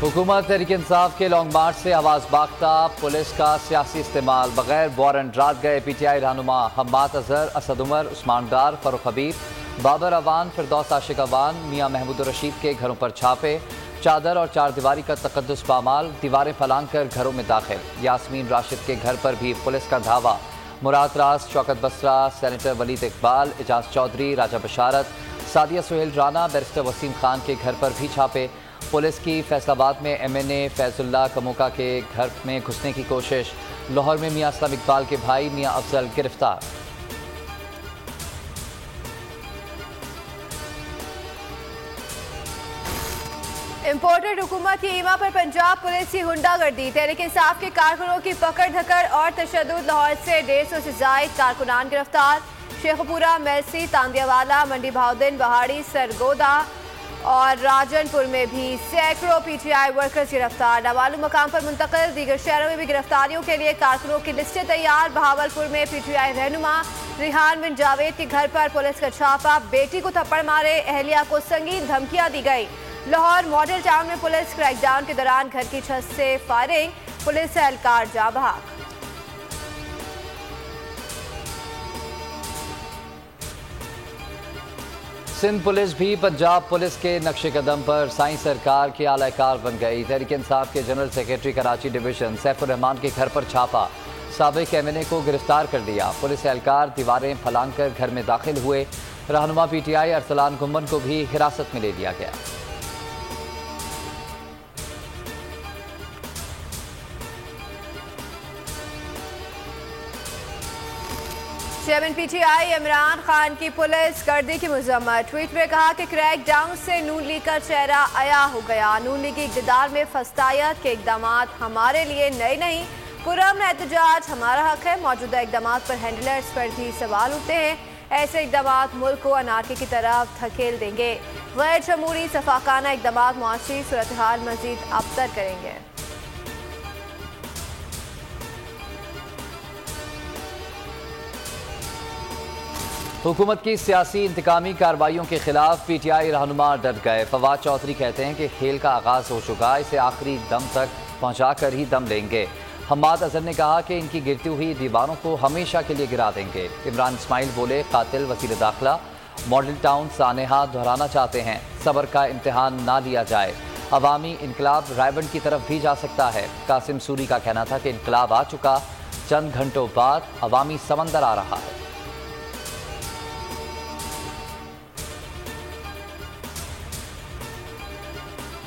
हुकूमत तहरीक इंसाफ के लॉन्ग मार्च से आवाज़ बाख्ता, पुलिस का सियासी इस्तेमाल बगैर वारंट रात गए PTI रहनुमा हम्माद अजहर, असद उमर, उस्मान डार, फरूख हबीब, बाबर अवान, फिरदौस आशिक अवान, मियाँ महमूद रशीद के घरों पर छापे, चादर और चार दीवारी का तकद्दुस पामाल, दीवारें फलांग कर घरों में दाखिल। यास्मीन राशिद के घर पर भी पुलिस का धावा, मुराद रास, शौकत बसरा, सेनेटर वलीद इकबाल, एजाज चौधरी, राजा बशारत, सादिया सुहेल राना, बैरिस्टर वसीम खान के घर पर भी छापे। पुलिस की फैसलाबाद में MNA फैजुल्ला कमोका के घर में घुसने की कोशिश, लाहौर में मियाँ असलम इकबाल के भाई मियाँ अफजल गिरफ्तार। इम्पोर्टेड हुकूमत की ईमा पर पंजाब पुलिस की गुंडागर्दी, तहरीक इंसाफ के कारकुनों की पकड़ धकड़ और तशद्दुद। लाहौर से 150 से जायद कारकुनान गिरफ्तार। शेखपुरा, मेलसी, तांदियावाला, मंडी भाउद्दीन, बहाड़ी, सरगोदा और राजनपुर में भी सैकड़ों PTI वर्कर्स गिरफ्तार। नामालूम मकाम पर मुंतकिल। दीगर शहरों में भी गिरफ्तारियों के लिए कारकुनों की लिस्टें तैयार। बहावलपुर में PTI रहनुमा रिहान बिन जावेद के घर पर पुलिस का छापा, बेटी को थप्पड़ मारे, अहलिया को संगीन धमकियां दी गई। लाहौर मॉडल टाउन में पुलिस क्रैकडाउन के दौरान घर की छत से फायरिंग, पुलिस एहलकार जा बहाक। सिंध पुलिस भी पंजाब पुलिस के नक्शे कदम पर साईं सरकार के आलाकार बन गई। तहरीक इंसाफ के general secretary Karachi division Saifur Rahman के घर पर छापा, साबिक MNA को गिरफ्तार कर दिया। पुलिस एहलकार दीवारें फलांग कर घर में दाखिल हुए। रहनुमा PTI अरसलान गुम्मन को भी हिरासत में ले लिया गया। चेयरमैन PTI इमरान खान की पुलिस गर्दी की मजम्मत। ट्वीट में कहा कि क्रैक डाउन से नून लीग का चेहरा अया हो गया। नून लीग की इक़्तिदार में फस्तायत के इकदाम हमारे लिए नए नहीं, पुरअमन एहतजाज हमारा हक है। मौजूदा इकदाम पर हैंडलर्स पर भी सवाल उठते हैं। ऐसे इकदाम मुल्क को अनारकी की तरफ धकेल देंगे। गैर जमहूरी सफाकाना इकदाम मुआशी सूरत हाल मजीद अबतर करेंगे। हुकूमत की सियासी इंतकामी कार्रवाइयों के खिलाफ PTI रहनुमा डट गए। फवाद चौधरी कहते हैं कि खेल का आगाज हो चुका, इसे आखिरी दम तक पहुंचा कर ही दम लेंगे। हम्माद अजहर ने कहा कि इनकी गिरती हुई दीवारों को हमेशा के लिए गिरा देंगे। इमरान इस्माइल बोले, कातिल वज़ीर दाखिला मॉडल टाउन सानेहा दोहराना चाहते हैं, सब्र का इम्तिहान ना लिया जाए। अवामी इनकलाब रायबंड की तरफ भी जा सकता है। कासिम सूरी का कहना था कि इनकलाब आ चुका, चंद घंटों बाद अवामी समंदर आ रहा है।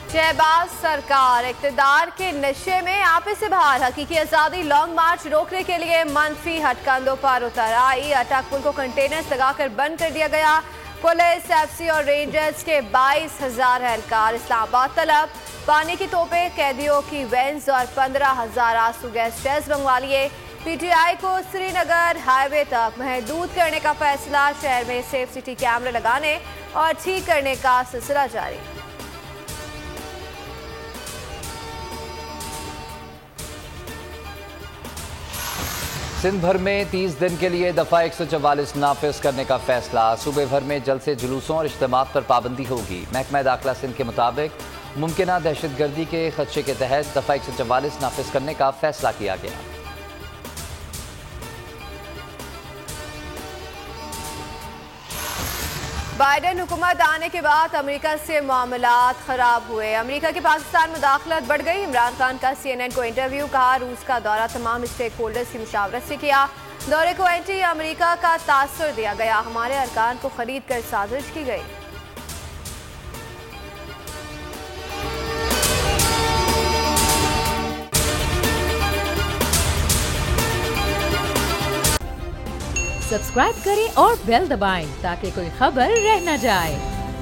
शहबाज सरकार इक़्तिदार के नशे में आपे से बाहर। हकीकी आज़ादी लॉन्ग मार्च रोकने के लिए मनफी हटकंडों पर उतर आई। अटक पुल को कंटेनर्स लगाकर बंद कर दिया गया। पुलिस, FC और रेंजर्स के 22,000 एहलकार इस्लामाबाद तलब। पानी की तोपें, कैदियों की वैन्स और 15,000 आंसू गैस शेल्स मंगवा लिए। PTI को श्रीनगर हाईवे तक महदूद करने का फैसला। शहर में सेफ सिटी कैमरे लगाने और ठीक करने का सिलसिला जारी। सिंध भर में 30 दिन के लिए दफ़ा 144 नाफिज करने का फैसला। सूबे भर में जलसे, जुलूसों और इज्तिमात पर पाबंदी होगी। महकमा दाखिला सिंध के मुताबिक मुमकिना दहशतगर्दी के खदशे के तहत दफ़ा 144 नाफिज करने का फैसला किया गया। बाइडेन हुकूमत आने के बाद अमेरिका से मामलात खराब हुए। अमेरिका की पाकिस्तान मुदाखलत बढ़ गई। इमरान खान का CNN को इंटरव्यू। कहा, रूस का दौरा तमाम स्टेक होल्डर्स की मुशावरत से किया। दौरे को एंटी अमेरिका का तासुर दिया गया। हमारे अरकान को खरीद कर साजिश की गई। सब्सक्राइब करें और बेल दबाएं ताकि कोई खबर रह न जाए।